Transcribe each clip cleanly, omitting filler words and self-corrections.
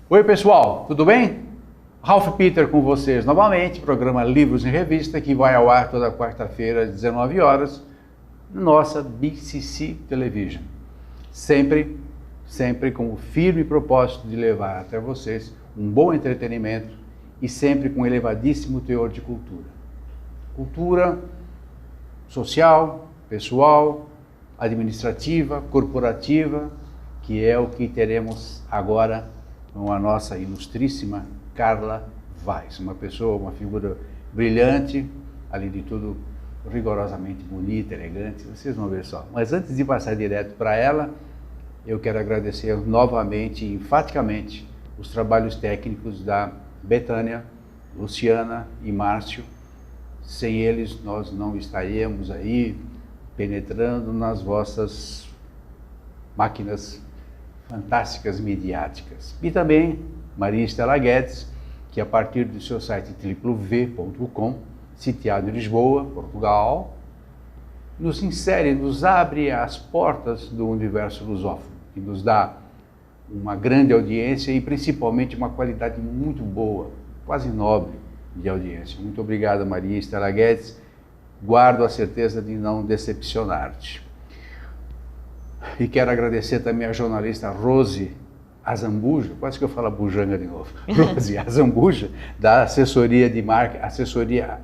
Oi pessoal, tudo bem? Ralph Peter com vocês novamente, programa Livros em Revista, que vai ao ar toda quarta-feira às 19 horas, na nossa BCC Television. Sempre com o firme propósito de levar até vocês um bom entretenimento e sempre com um elevadíssimo teor de cultura. Cultura social, pessoal, administrativa, corporativa, que é o que teremos agora com a nossa ilustríssima Carla Vaz, uma pessoa, uma figura brilhante, além de tudo rigorosamente bonita, elegante, vocês vão ver só. Mas antes de passar direto para ela, eu quero agradecer novamente e enfaticamente os trabalhos técnicos da Betânia, Luciana e Márcio. Sem eles nós não estaríamos aí penetrando nas vossas máquinas fantásticas midiáticas. E também Maria Estela Guedes, que a partir do seu site www.v.com, sitiado em Lisboa, Portugal, nos insere, nos abre as portas do universo lusófono, que nos dá uma grande audiência e principalmente uma qualidade muito boa, quase nobre de audiência. Muito obrigado, Maria Estela Guedes. Guardo a certeza de não decepcionar-te. E quero agradecer também a jornalista Rose Azambuja, quase que eu falo bujanga de novo, Rose Azambuja, da assessoria de assessoria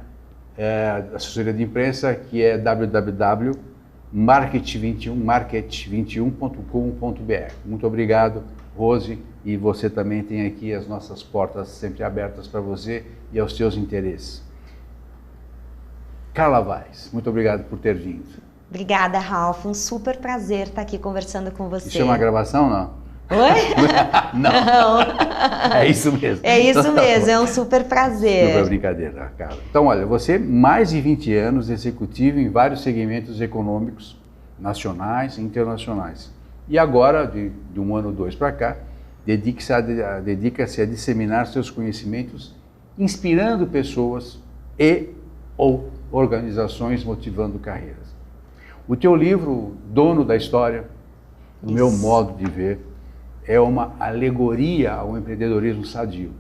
de imprensa, que é www.market21.com.br. Muito obrigado, Rose, e você também tem aqui as nossas portas sempre abertas para você e aos seus interesses. Carla Vaz, muito obrigado por ter vindo. Obrigada, Ralph. Um super prazer estar aqui conversando com você. Isso é uma gravação, não? Oi? Não. É isso mesmo. É isso mesmo, é um super prazer. Super brincadeira, Carla. Então, olha, você, mais de 20 anos, executivo em vários segmentos econômicos, nacionais e internacionais. E agora, de um ano ou dois para cá, dedica-se a disseminar seus conhecimentos, inspirando pessoas ou organizações, motivando carreiras. O teu livro, Dono da História, no meu modo de ver, é uma alegoria ao empreendedorismo sadio.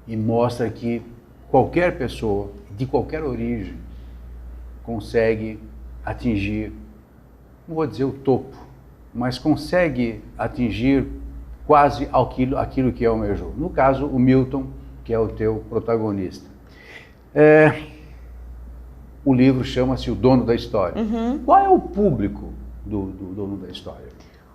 E mostra que qualquer pessoa, de qualquer origem, consegue atingir, não vou dizer o topo, mas consegue atingir quase aquilo que almejou. No caso, o Milton, que é o teu protagonista. O livro chama-se O Dono da História. Qual é o público do Dono da História?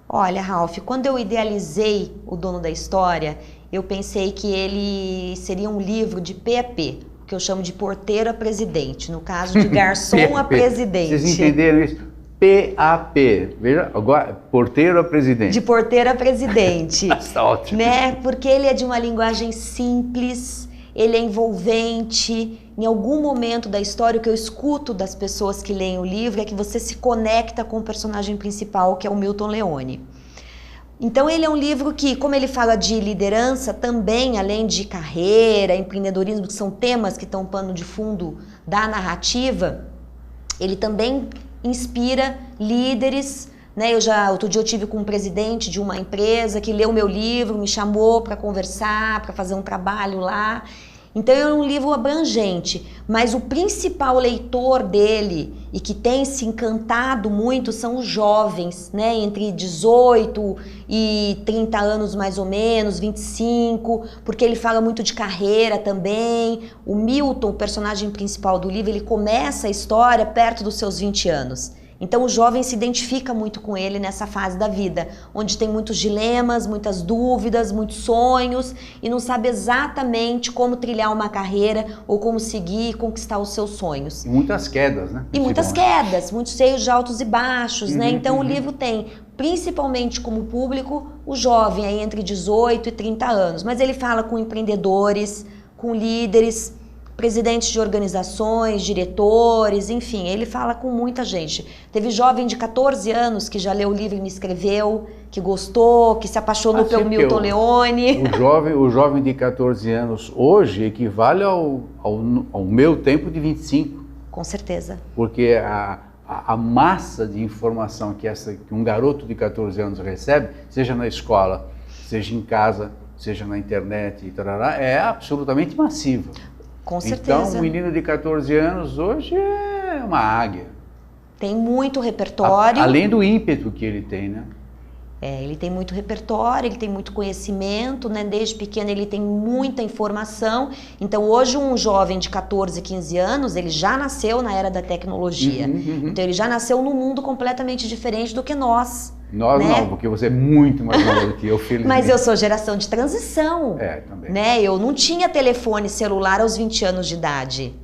Olha, Ralph, quando eu idealizei O Dono da História, eu pensei que ele seria um livro de P&P, que eu chamo de porteiro a presidente, no caso de garçom a presidente. Vocês entenderam isso? P.A.P. Veja, agora, porteiro a presidente. De porteiro a presidente. Está ótimo. Né? Porque ele é de uma linguagem simples, ele é envolvente. Em algum momento da história, o que eu escuto das pessoas que leem o livro é que você se conecta com o personagem principal, que é o Milton Leone. Então ele é um livro que, como ele fala de liderança, também, além de carreira, empreendedorismo, que são temas que estão pano de fundo da narrativa, ele também inspira líderes, né? Outro dia eu tive com um presidente de uma empresa que leu meu livro, me chamou para conversar, para fazer um trabalho lá. Então é um livro abrangente, mas o principal leitor dele e que tem se encantado muito são os jovens, né? Entre 18 e 30 anos mais ou menos, 25, porque ele fala muito de carreira também. O Milton, o personagem principal do livro, ele começa a história perto dos seus 20 anos. Então o jovem se identifica muito com ele nessa fase da vida, onde tem muitos dilemas, muitas dúvidas, muitos sonhos e não sabe exatamente como trilhar uma carreira ou como seguir e conquistar os seus sonhos. E muitas quedas, né? E muitas quedas, muitos seios de altos e baixos, né? Então o livro tem, principalmente como público, o jovem aí entre 18 e 30 anos, mas ele fala com empreendedores, com líderes, presidentes de organizações, diretores, enfim, ele fala com muita gente. Teve jovem de 14 anos que já leu o livro e me escreveu, que gostou, que se apaixonou pelo Milton Leone. O jovem de 14 anos hoje equivale ao meu tempo de 25. Com certeza. Porque a massa de informação que um garoto de 14 anos recebe, seja na escola, seja em casa, seja na internet, e tarará, é absolutamente massiva. Com certeza. Então, um menino de 14 anos hoje é uma águia. Tem muito repertório. Além do ímpeto que ele tem, né? Ele tem muito repertório, ele tem muito conhecimento, né? Desde pequeno ele tem muita informação. Então hoje um jovem de 14, 15 anos, ele já nasceu na era da tecnologia. Então ele já nasceu num mundo completamente diferente do que nós. Nós, né? Não, porque você é muito mais nova do que eu, felizmente. Mas eu sou geração de transição. Também. Né? Eu não tinha telefone celular aos 20 anos de idade.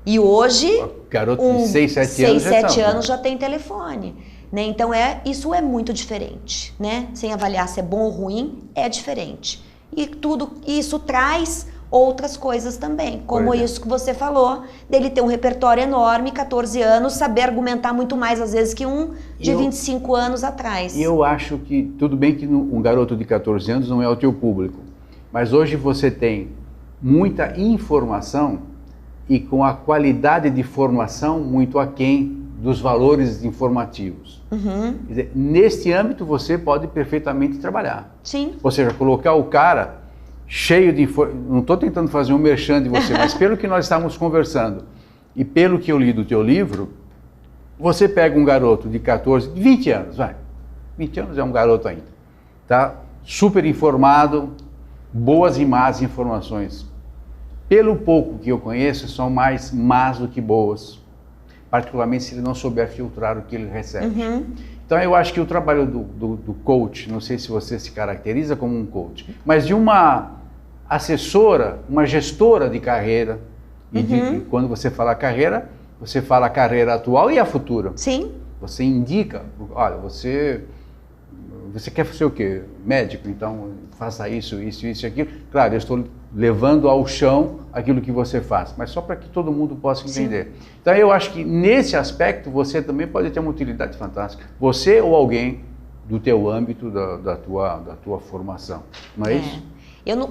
E hoje, garoto de 6, 7 anos já tem telefone. Né? Então isso é muito diferente, né? Sem avaliar se é bom ou ruim, é diferente. E tudo isso traz outras coisas também, como isso que você falou, dele ter um repertório enorme, 14 anos, saber argumentar muito mais às vezes que um de 25 anos atrás. E eu acho que, tudo bem que um garoto de 14 anos não é o teu público, mas hoje você tem muita informação e com a qualidade de formação muito aquém dos valores informativos. Quer dizer, neste âmbito você pode perfeitamente trabalhar. Sim. Ou seja, colocar o cara cheio de informação. Não estou tentando fazer um merchan de você, mas pelo que nós estávamos conversando e pelo que eu li do teu livro, você pega um garoto de 14, 20 anos, 20 anos é um garoto ainda, tá? Super informado, boas e más informações. Pelo pouco que eu conheço, são mais más do que boas. Particularmente se ele não souber filtrar o que ele recebe. Então eu acho que o trabalho do coach, não sei se você se caracteriza como um coach, mas de uma assessora, uma gestora de carreira, e quando você fala carreira, você fala a carreira atual e a futura. Sim. Você indica, olha, você quer fazer o quê? Médico, então faça isso, isso, isso e aquilo. Claro, eu estou levando ao chão aquilo que você faz, mas só para que todo mundo possa entender. Sim. Então eu acho que nesse aspecto você também pode ter uma utilidade fantástica. Você ou alguém do teu âmbito, da tua formação, não é isso?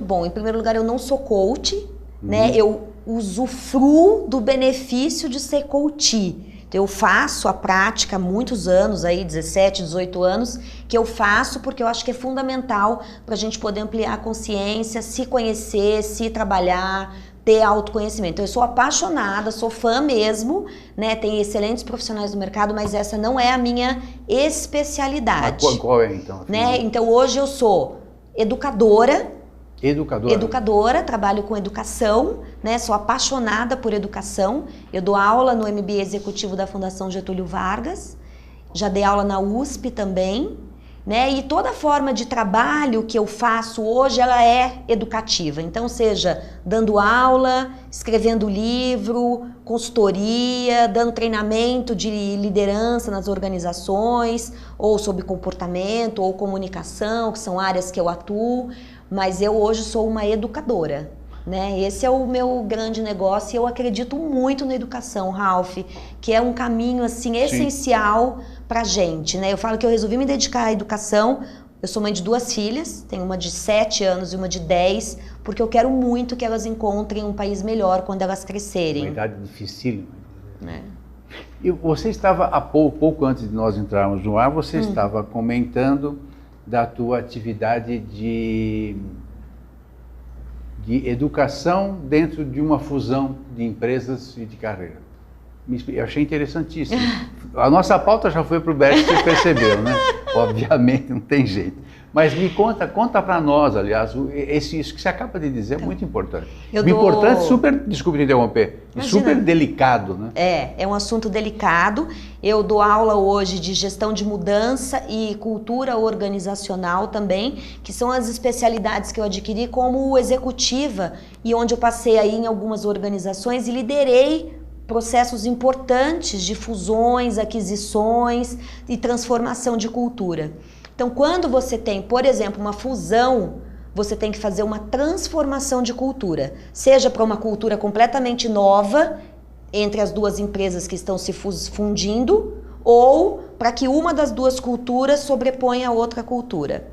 Bom, em primeiro lugar eu não sou coach, né? Eu usufruo do benefício de ser coach. Eu faço a prática há muitos anos, aí 17, 18 anos, que eu faço porque eu acho que é fundamental para a gente poder ampliar a consciência, se conhecer, se trabalhar, ter autoconhecimento. Então, eu sou apaixonada, sou fã mesmo, né? Tem excelentes profissionais no mercado, mas essa não é a minha especialidade. Mas qual é então? Né? Então, hoje eu sou educadora. Educadora, trabalho com educação, né? Sou apaixonada por educação. Eu dou aula no MBA Executivo da Fundação Getúlio Vargas, já dei aula na USP também, né? E toda forma de trabalho que eu faço hoje, ela é educativa. Então, seja dando aula, escrevendo livro, consultoria, dando treinamento de liderança nas organizações, ou sobre comportamento, ou comunicação, que são áreas que eu atuo. Mas eu hoje sou uma educadora, né? Esse é o meu grande negócio e eu acredito muito na educação, Ralph, que é um caminho assim essencial pra gente, né? Eu falo que eu resolvi me dedicar à educação. Eu sou mãe de 2 filhas, tenho uma de 7 anos e uma de 10, porque eu quero muito que elas encontrem um país melhor quando elas crescerem. Uma idade dificílima. E você estava, há pouco antes de nós entrarmos no ar, você estava comentando da tua atividade de educação dentro de uma fusão de empresas e de carreira. Eu achei interessantíssimo. A nossa pauta já foi para o BEST, você percebeu, né? Obviamente, não tem jeito. Mas me conta para nós, aliás, isso que você acaba de dizer é muito importante. Importante, super, desculpe te interromper, super delicado, né? É um assunto delicado. Eu dou aula hoje de gestão de mudança e cultura organizacional também, que são as especialidades que eu adquiri como executiva e onde eu passei aí em algumas organizações e liderei processos importantes de fusões, aquisições e transformação de cultura. Então, quando você tem, por exemplo, uma fusão, você tem que fazer uma transformação de cultura, seja para uma cultura completamente nova entre as duas empresas que estão se fundindo, ou para que uma das duas culturas sobreponha a outra cultura.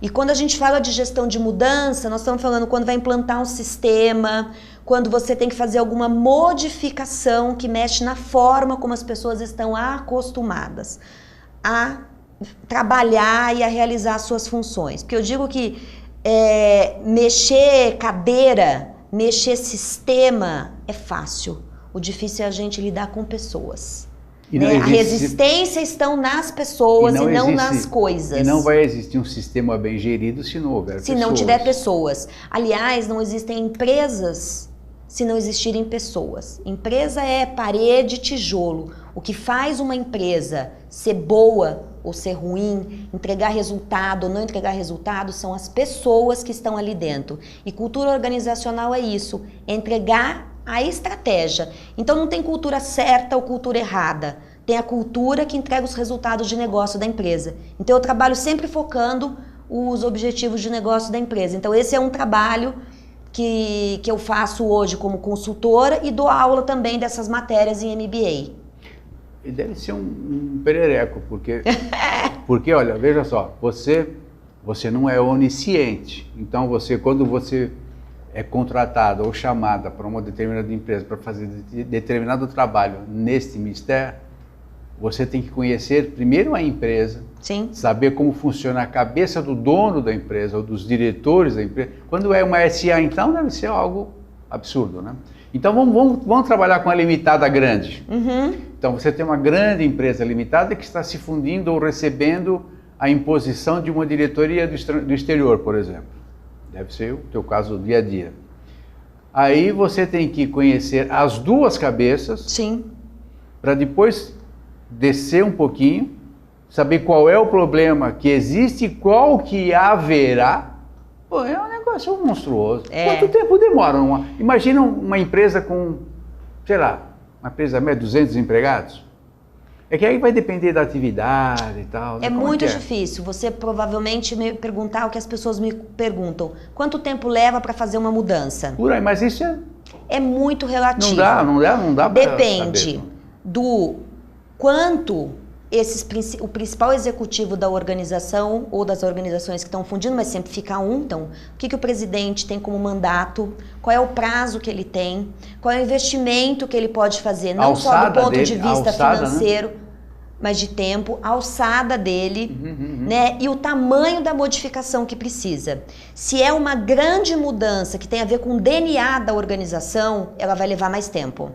E quando a gente fala de gestão de mudança, nós estamos falando quando vai implantar um sistema, quando você tem que fazer alguma modificação que mexe na forma como as pessoas estão acostumadas a trabalhar e a realizar as suas funções. Porque eu digo que mexer cadeira, mexer sistema é fácil. O difícil é a gente lidar com pessoas. Né? A resistência estão nas pessoas e não nas coisas. E não vai existir um sistema bem gerido se não houver pessoas. Se não tiver pessoas. Aliás, não existem empresas se não existirem pessoas. Empresa é parede, tijolo. O que faz uma empresa ser boa ou ser ruim, entregar resultado ou não entregar resultado, são as pessoas que estão ali dentro. E cultura organizacional é isso, é entregar a estratégia. Então não tem cultura certa ou cultura errada. Tem a cultura que entrega os resultados de negócio da empresa. Então eu trabalho sempre focando os objetivos de negócio da empresa. Então esse é um trabalho que eu faço hoje como consultora e dou aula também dessas matérias em MBA. E deve ser um perereco, porque olha, veja só, você não é onisciente. Então quando você é contratada ou chamada para uma determinada empresa para fazer determinado trabalho neste mistério, você tem que conhecer primeiro a empresa, sim, saber como funciona a cabeça do dono da empresa ou dos diretores da empresa. Quando é uma SA, então, deve ser algo absurdo, né? Então vamos trabalhar com a limitada grande. Uhum. Então você tem uma grande empresa limitada que está se fundindo ou recebendo a imposição de uma diretoria do exterior, por exemplo. Deve ser o teu caso do dia a dia. Aí você tem que conhecer as duas cabeças, sim, para depois descer um pouquinho, saber qual é o problema que existe e qual que haverá. Pô, é um negócio monstruoso. Quanto tempo demora? Imagina uma empresa com, sei lá, uma empresa média, 200 empregados. É que aí vai depender da atividade e tal. Né? É muito difícil. Você provavelmente me perguntar o que as pessoas me perguntam. Quanto tempo leva para fazer uma mudança? Por aí, mas isso é muito relativo. Não dá para depende saber. Do quanto o principal executivo da organização ou das organizações que estão fundindo, mas sempre fica um, então, o que o presidente tem como mandato, qual é o prazo que ele tem, qual é o investimento que ele pode fazer, não só do ponto de vista financeiro, né? Mas de tempo, a alçada dele, né? E o tamanho da modificação que precisa. Se é uma grande mudança que tem a ver com o DNA da organização, ela vai levar mais tempo.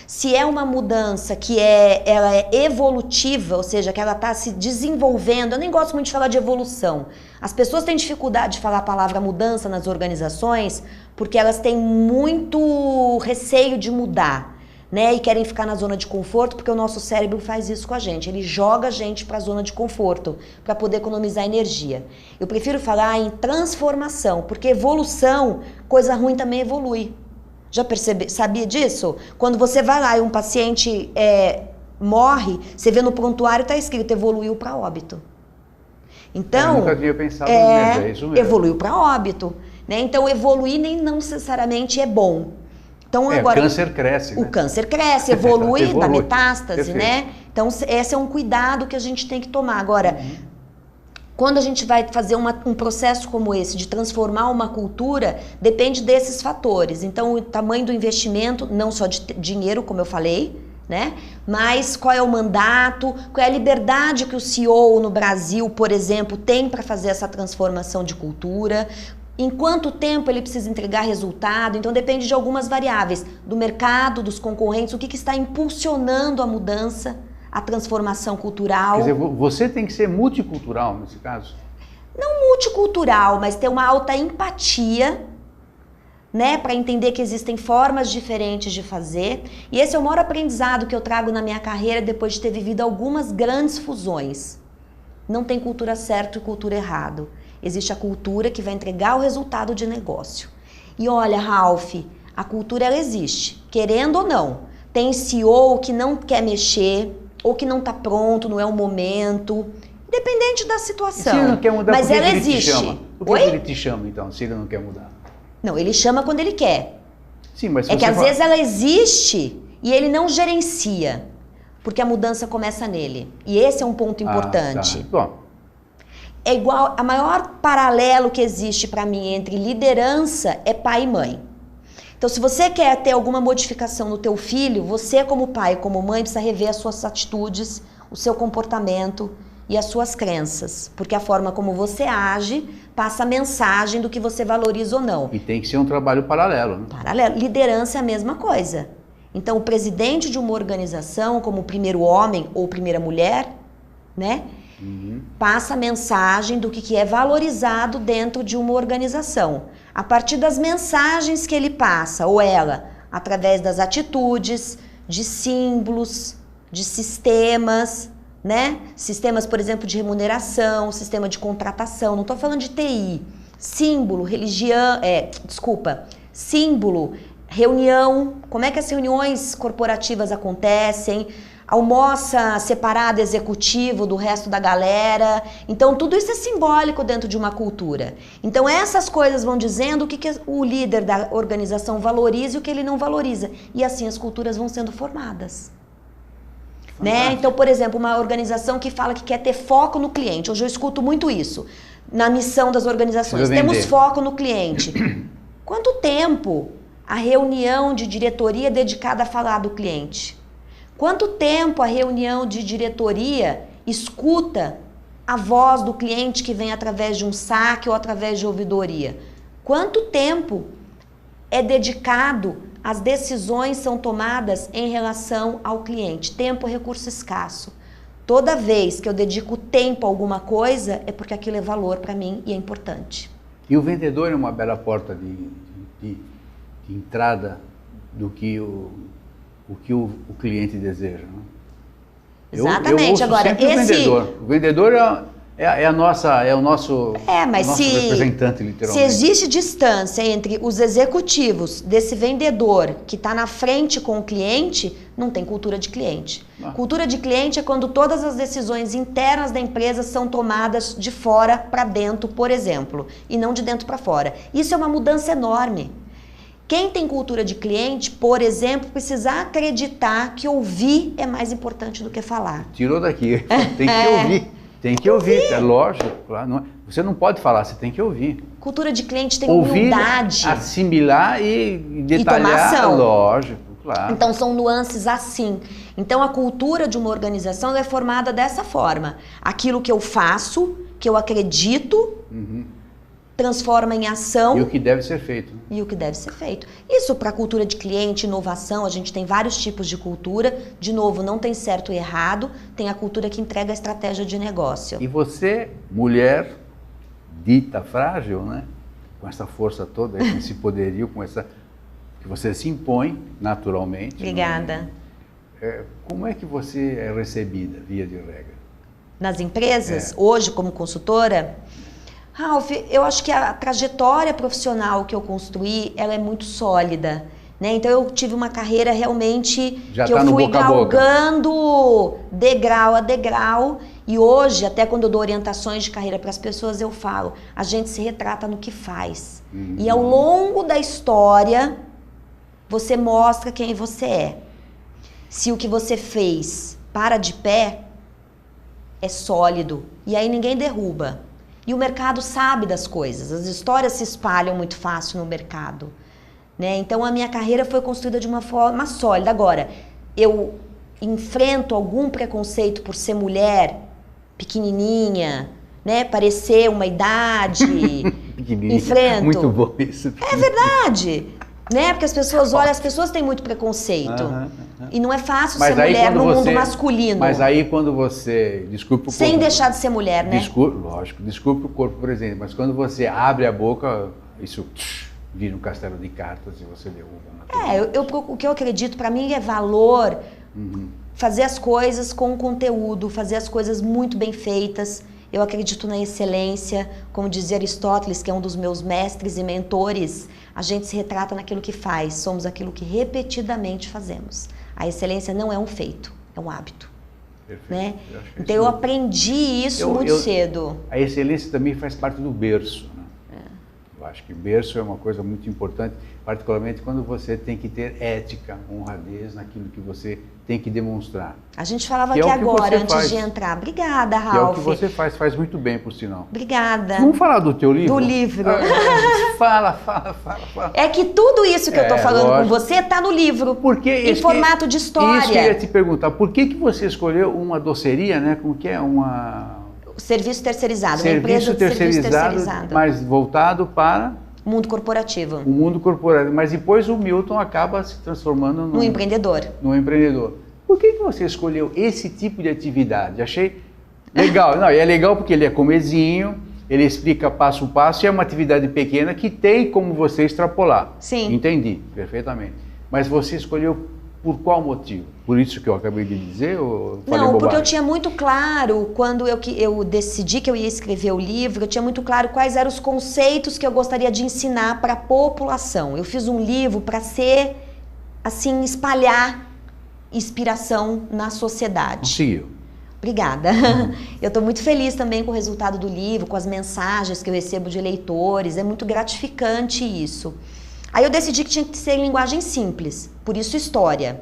Se é uma mudança que ela é evolutiva, ou seja, que ela está se desenvolvendo, eu nem gosto muito de falar de evolução. As pessoas têm dificuldade de falar a palavra mudança nas organizações porque elas têm muito receio de mudar, né? E querem ficar na zona de conforto porque o nosso cérebro faz isso com a gente. Ele joga a gente para a zona de conforto para poder economizar energia. Eu prefiro falar em transformação, porque evolução, coisa ruim também evolui. Já sabia disso? Quando você vai lá e um paciente morre, você vê no prontuário está escrito evoluiu para óbito. Então, eu nunca tinha pensado nisso, é isso mesmo. Evoluiu para óbito, né? Então evoluir nem não necessariamente é bom. Então agora o câncer cresce, o câncer cresce, evolui, dá metástase, perfeito, né? Então esse é um cuidado que a gente tem que tomar. Agora, quando a gente vai fazer um processo como esse, de transformar uma cultura, depende desses fatores. Então, o tamanho do investimento, não só de dinheiro, como eu falei, né? Mas qual é o mandato, qual é a liberdade que o CEO no Brasil, por exemplo, tem para fazer essa transformação de cultura, em quanto tempo ele precisa entregar resultado. Então, depende de algumas variáveis, do mercado, dos concorrentes, o que está impulsionando a mudança, a transformação cultural. Quer dizer, você tem que ser multicultural nesse caso? Não multicultural, mas ter uma alta empatia, né, para entender que existem formas diferentes de fazer. E esse é o maior aprendizado que eu trago na minha carreira depois de ter vivido algumas grandes fusões. Não tem cultura certa e cultura errada. Existe a cultura que vai entregar o resultado de negócio. E olha, Ralph, a cultura ela existe, querendo ou não. Tem CEO que não quer mexer, ou que não está pronto, não é o momento, independente da situação. Se ele não quer mudar, mas ela ele existe. Te chama? Por que ele te chama, então, se ele não quer mudar? Não, ele chama quando ele quer. Sim, mas é que às vezes ela existe e ele não gerencia, porque a mudança começa nele. E esse é um ponto importante. Tá. Bom. É igual, a maior paralelo que existe para mim entre liderança é pai e mãe. Então, se você quer ter alguma modificação no teu filho, você como pai, como mãe, precisa rever as suas atitudes, o seu comportamento e as suas crenças, porque a forma como você age passa a mensagem do que você valoriza ou não. E tem que ser um trabalho paralelo, né? Paralelo. Liderança é a mesma coisa. Então, o presidente de uma organização, como o primeiro homem ou primeira mulher, né, passa a mensagem do que é valorizado dentro de uma organização. A partir das mensagens que ele passa, ou ela, através das atitudes, de símbolos, de sistemas, né? Sistemas, por exemplo, de remuneração, sistema de contratação, não estou falando de TI. Símbolo, religião, símbolo, reunião, como é que as reuniões corporativas acontecem, almoça separado executivo do resto da galera. Então, tudo isso é simbólico dentro de uma cultura. Então, essas coisas vão dizendo o que o líder da organização valoriza e o que ele não valoriza. E assim as culturas vão sendo formadas. Né? Então, por exemplo, uma organização que fala que quer ter foco no cliente. Hoje eu escuto muito isso na missão das organizações. Temos foco no cliente. Quanto tempo a reunião de diretoria é dedicada a falar do cliente? Quanto tempo a reunião de diretoria escuta a voz do cliente que vem através de um saque ou através de ouvidoria? Quanto tempo é dedicado, as decisões são tomadas em relação ao cliente? Tempo é recurso escasso. Toda vez que eu dedico tempo a alguma coisa, é porque aquilo é valor para mim e é importante. E o vendedor é uma bela porta de entrada do que o cliente deseja. Né? Exatamente. Eu Agora, o vendedor é o nosso representante, literalmente. Se existe distância entre os executivos desse vendedor que está na frente com o cliente, não tem cultura de cliente. Cultura de cliente é quando todas as decisões internas da empresa são tomadas de fora para dentro, por exemplo, e não de dentro para fora. Isso é uma mudança enorme. Quem tem cultura de cliente, por exemplo, precisa acreditar que ouvir é mais importante do que falar. Tirou daqui. Tem que ouvir. Tem que ouvir, é lógico. Claro, você não pode falar, você tem que ouvir. Cultura de cliente tem ouvir, humildade. Assimilar e detalhar, e tomar ação. Lógico, claro. Então são nuances assim. Então a cultura de uma organização é formada dessa forma. Aquilo que eu faço, que eu acredito, transforma em ação. E o que deve ser feito. E o que deve ser feito. Isso para cultura de cliente, inovação, a gente tem vários tipos de cultura. De novo, não tem certo e errado. Tem a cultura que entrega a estratégia de negócio. E você, mulher, dita frágil, né? Com essa força toda, com esse poderio, com essa... que você se impõe naturalmente. Obrigada. Como é que você é recebida, via de regra? Nas empresas, hoje como consultora... Ralph, eu acho que a trajetória profissional que eu construí, ela é muito sólida, né? Então eu tive uma carreira realmente já que tá eu fui boca a boca. Galgando degrau a degrau, e hoje, até quando eu dou orientações de carreira para as pessoas, eu falo, a gente se retrata no que faz. E ao longo da história, você mostra quem você é. Se o que você fez para de pé, é sólido, e aí ninguém derruba. E o mercado sabe das coisas, as histórias se espalham muito fácil no mercado, né? Então a minha carreira foi construída de uma forma sólida. Agora, eu enfrento algum preconceito por ser mulher, pequenininha, né? Parecer uma idade, enfrento. Muito bom isso. É verdade, né? Porque as pessoas olham, as pessoas têm muito preconceito. E não é fácil ser mulher no mundo masculino. Mas aí quando você... Desculpe o corpo. Sem deixar de ser mulher, né? Desculpe o corpo presente, mas quando você abre a boca, isso vira um castelo de cartas e você derruba. O que eu acredito, para mim, é valor, fazer as coisas com conteúdo, fazer as coisas muito bem feitas. Eu acredito na excelência, como dizia Aristóteles, que é um dos meus mestres e mentores, a gente se retrata naquilo que faz, somos aquilo que repetidamente fazemos. A excelência não é um feito, é um hábito. Perfeito. Né? Então eu aprendi isso muito cedo. A excelência também faz parte do berço. Né? Eu acho que berço é uma coisa muito importante, particularmente quando você tem que ter ética, honradez naquilo que você tem que demonstrar. A gente falava aqui agora, antes de entrar. Obrigada, Ralph. Que é o que você faz muito bem, por sinal. Obrigada. Vamos falar do teu livro? Do livro. Fala. É que tudo isso que eu estou falando com você está no livro, em formato de história. Isso que eu ia te perguntar, por que você escolheu uma doceria, né? Como que é? Uma Serviço terceirizado, uma empresa de serviço terceirizado. Mas voltado para... Mundo corporativo. O mundo corporativo. Mas depois o Milton acaba se transformando no empreendedor. No empreendedor. Por que você escolheu esse tipo de atividade? Achei legal. Não, é legal porque ele é comezinho, ele explica passo a passo e é uma atividade pequena que tem como você extrapolar. Sim. Entendi, perfeitamente. Mas você escolheu por qual motivo? Por isso que eu acabei de dizer? Ou falei não, bobagem? porque eu tinha muito claro, quando eu decidi que eu ia escrever o livro, eu tinha muito claro quais eram os conceitos que eu gostaria de ensinar para a população. Eu fiz um livro para ser, assim, espalhar inspiração na sociedade. Conseguiu. Obrigada. Eu estou muito feliz também com o resultado do livro, com as mensagens que eu recebo de leitores, é muito gratificante isso. Aí eu decidi que tinha que ser em linguagem simples, por isso história.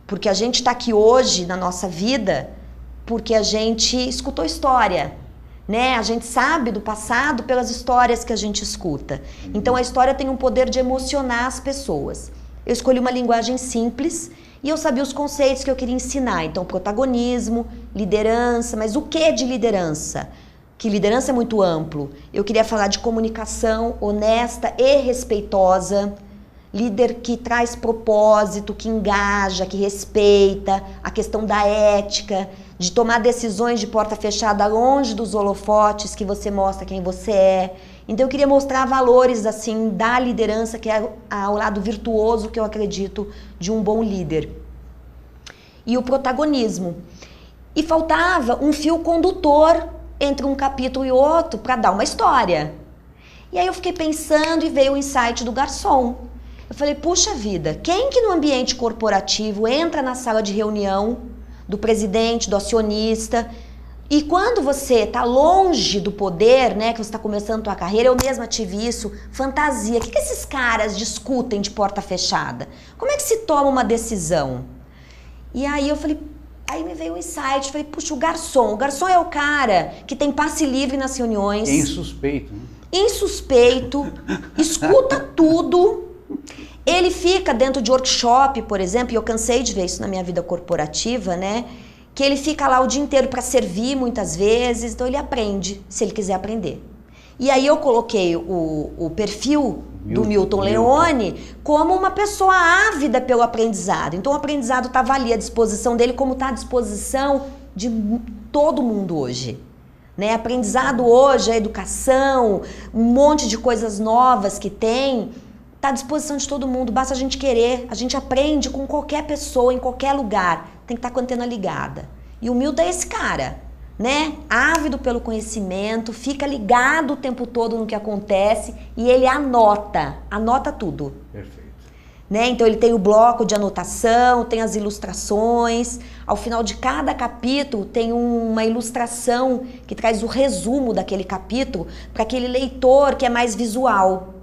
Porque a gente está aqui hoje na nossa vida porque a gente escutou história, né? A gente sabe do passado pelas histórias que a gente escuta. Então a história tem um poder de emocionar as pessoas. Eu escolhi uma linguagem simples e eu sabia os conceitos que eu queria ensinar. Então protagonismo, liderança, mas o que de liderança? Que liderança é muito amplo. Eu queria falar de comunicação honesta e respeitosa, líder que traz propósito, que engaja, que respeita, a questão da ética, de tomar decisões de porta fechada longe dos holofotes, que você mostra quem você é. Então eu queria mostrar valores assim da liderança, que é ao lado virtuoso que eu acredito de um bom líder. E o protagonismo. E faltava um fio condutor entre um capítulo e outro para dar uma história. E aí eu fiquei pensando e veio o insight do garçom. Eu falei, puxa vida, quem que no ambiente corporativo entra na sala de reunião do presidente, do acionista, e quando você está longe do poder, né, que você está começando a tua carreira, eu mesma tive isso, fantasia, o que esses caras discutem de porta fechada? Como é que se toma uma decisão? E aí eu falei, aí me veio um insight, falei, puxa, o garçom é o cara que tem passe livre nas reuniões. Insuspeito, né? Insuspeito, escuta tudo. Ele fica dentro de workshop, por exemplo, e eu cansei de ver isso na minha vida corporativa, né? Que ele fica lá o dia inteiro para servir muitas vezes, então ele aprende, se ele quiser aprender. E aí eu coloquei o perfil do Milton Leone como uma pessoa ávida pelo aprendizado. Então o aprendizado estava ali à disposição dele, como está à disposição de todo mundo hoje. Né? Aprendizado hoje, a educação, um monte de coisas novas que tem, está à disposição de todo mundo, basta a gente querer, a gente aprende com qualquer pessoa, em qualquer lugar, tem que estar com a antena ligada. E o Milton é esse cara, né? Ávido pelo conhecimento, fica ligado o tempo todo no que acontece e ele anota tudo. Perfeito. Né? Então ele tem o bloco de anotação, tem as ilustrações, ao final de cada capítulo tem uma ilustração que traz o resumo daquele capítulo para aquele leitor que é mais visual.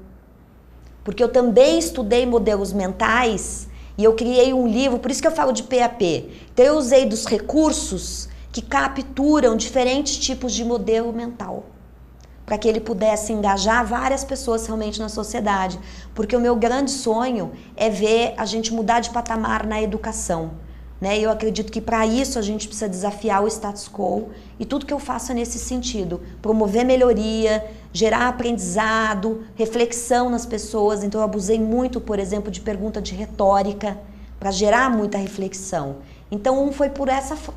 Porque eu também estudei modelos mentais e eu criei um livro, por isso que eu falo de PAP. Então eu usei dos recursos que capturam diferentes tipos de modelo mental, para que ele pudesse engajar várias pessoas realmente na sociedade. Porque o meu grande sonho é ver a gente mudar de patamar na educação. Né? E eu acredito que para isso a gente precisa desafiar o status quo e tudo que eu faço é nesse sentido. Promover melhoria, gerar aprendizado, reflexão nas pessoas. Então eu abusei muito, por exemplo, de pergunta de retórica para gerar muita reflexão. Então foi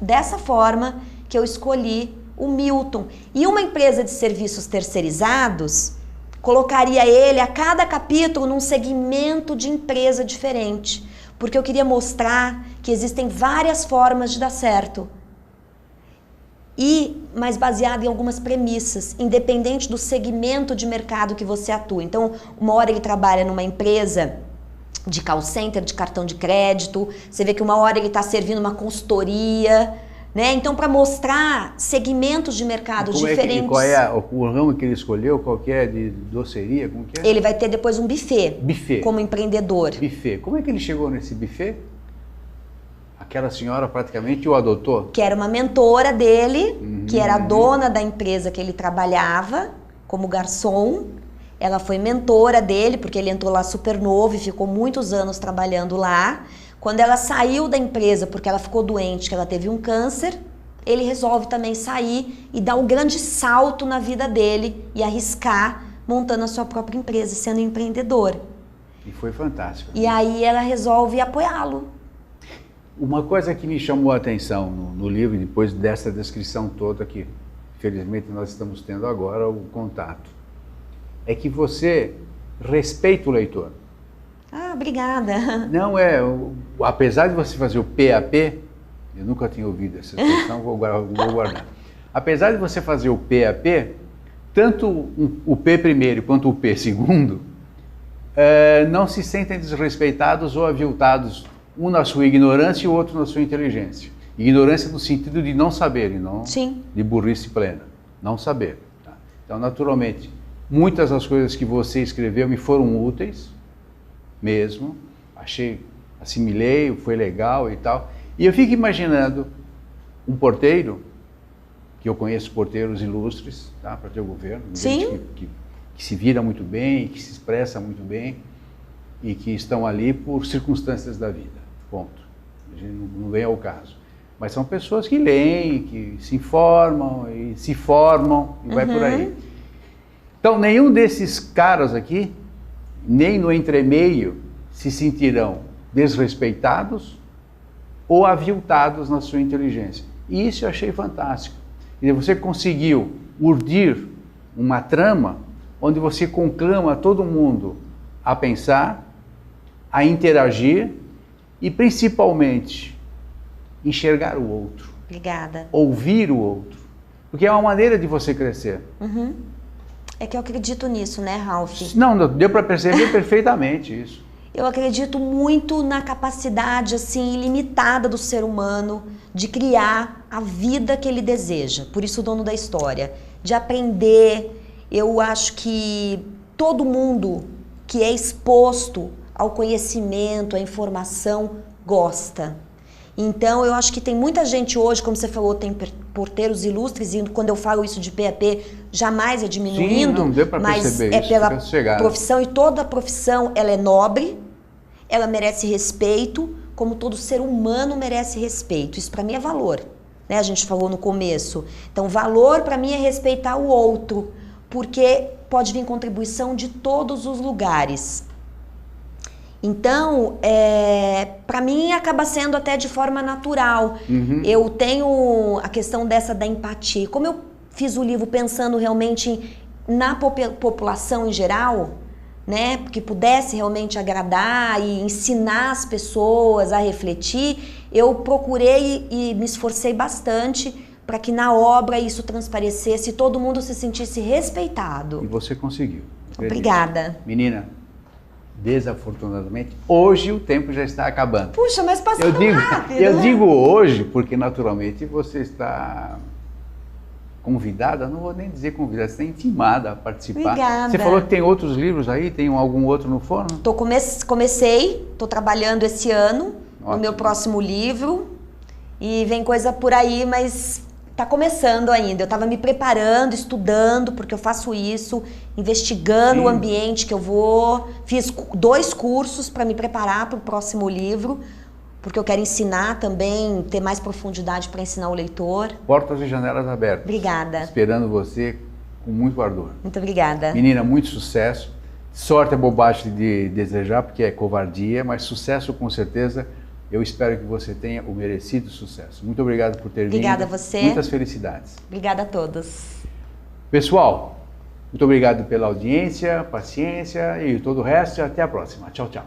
dessa forma que eu escolhi o Milton. E uma empresa de serviços terceirizados colocaria ele a cada capítulo num segmento de empresa diferente. Porque eu queria mostrar que existem várias formas de dar certo. Mas baseado em algumas premissas, independente do segmento de mercado que você atua. Então, uma hora ele trabalha numa empresa de call center, de cartão de crédito, você vê que uma hora ele está servindo uma consultoria, né? Então, para mostrar segmentos de mercado diferentes. Qual é o ramo que ele escolheu? Qual que é? De doceria? Como que é? Ele vai ter depois um buffet. Buffet. Como empreendedor. Buffet. Como é que ele chegou nesse buffet? Aquela senhora praticamente o adotou? Que era uma mentora dele, que era a dona da empresa que ele trabalhava como garçom. Ela foi mentora dele, porque ele entrou lá super novo e ficou muitos anos trabalhando lá. Quando ela saiu da empresa, porque ela ficou doente, que ela teve um câncer, ele resolve também sair e dar um grande salto na vida dele e arriscar montando a sua própria empresa, sendo empreendedor. E foi fantástico. E aí ela resolve apoiá-lo. Uma coisa que me chamou a atenção no livro, depois dessa descrição toda que, felizmente, nós estamos tendo agora o contato, é que você respeita o leitor. Ah, obrigada. Não é, apesar de você fazer o PAP, eu nunca tinha ouvido essa expressão, vou guardar. Apesar de você fazer o PAP, tanto o P primeiro quanto o P segundo, não se sentem desrespeitados ou aviltados, um na sua ignorância e o outro na sua inteligência. Ignorância no sentido de não saber, e não Sim. de burrice plena, não saber. Tá? Então, naturalmente, muitas das coisas que você escreveu me foram úteis, mesmo, assimilei, foi legal e tal. E eu fico imaginando um porteiro, que eu conheço porteiros ilustres, tá, para o teu governo, gente que se vira muito bem, que se expressa muito bem e que estão ali por circunstâncias da vida, ponto. A gente não vem ao caso. Mas são pessoas que leem, que se informam e se formam e vai por aí. Então, nenhum desses caras aqui, nem no entremeio, se sentirão desrespeitados ou aviltados na sua inteligência. E isso eu achei fantástico. E você conseguiu urdir uma trama onde você conclama todo mundo a pensar, a interagir e, principalmente, enxergar o outro. Obrigada. Ouvir o outro. Porque é uma maneira de você crescer. É que eu acredito nisso, né, Ralph? Não, deu para perceber perfeitamente isso. Eu acredito muito na capacidade assim ilimitada do ser humano de criar a vida que ele deseja. Por isso o dono da história, de aprender. Eu acho que todo mundo que é exposto ao conhecimento, à informação, gosta. Então eu acho que tem muita gente hoje, como você falou, tem porteiros ilustres, e quando eu falo isso de PAP, jamais é diminuindo. Sim, não deu para perceber mas isso, é pela profissão, e toda profissão ela é nobre, ela merece respeito, como todo ser humano merece respeito. Isso para mim é valor, né? A gente falou no começo. Então valor para mim é respeitar o outro, porque pode vir contribuição de todos os lugares. Então, para mim acaba sendo até de forma natural. Eu tenho a questão dessa da empatia. Como eu fiz o livro pensando realmente na população em geral, né, que pudesse realmente agradar e ensinar as pessoas a refletir, eu procurei e me esforcei bastante para que na obra isso transparecesse e todo mundo se sentisse respeitado. E você conseguiu. Obrigada. Menina, desafortunadamente, hoje o tempo já está acabando. Puxa, mas passou rápido. Eu digo hoje porque naturalmente você está convidada, não vou nem dizer convidada, você está intimada a participar. Obrigada. Você falou que tem outros livros aí, tem algum outro no forno? Comecei, estou trabalhando esse ano no meu próximo livro e vem coisa por aí, mas está começando ainda. Eu estava me preparando, estudando, porque eu faço isso, investigando o ambiente que eu vou. Fiz 2 cursos para me preparar para o próximo livro, porque eu quero ensinar também, ter mais profundidade para ensinar o leitor. Portas e janelas abertas. Obrigada. Esperando você com muito ardor. Muito obrigada. Menina, muito sucesso. Sorte é bobagem de desejar, porque é covardia, mas sucesso com certeza. Eu espero que você tenha o merecido sucesso. Muito obrigado por ter vindo. Obrigada a você. Muitas felicidades. Obrigada a todos. Pessoal, muito obrigado pela audiência, paciência e todo o resto. E até a próxima. Tchau, tchau.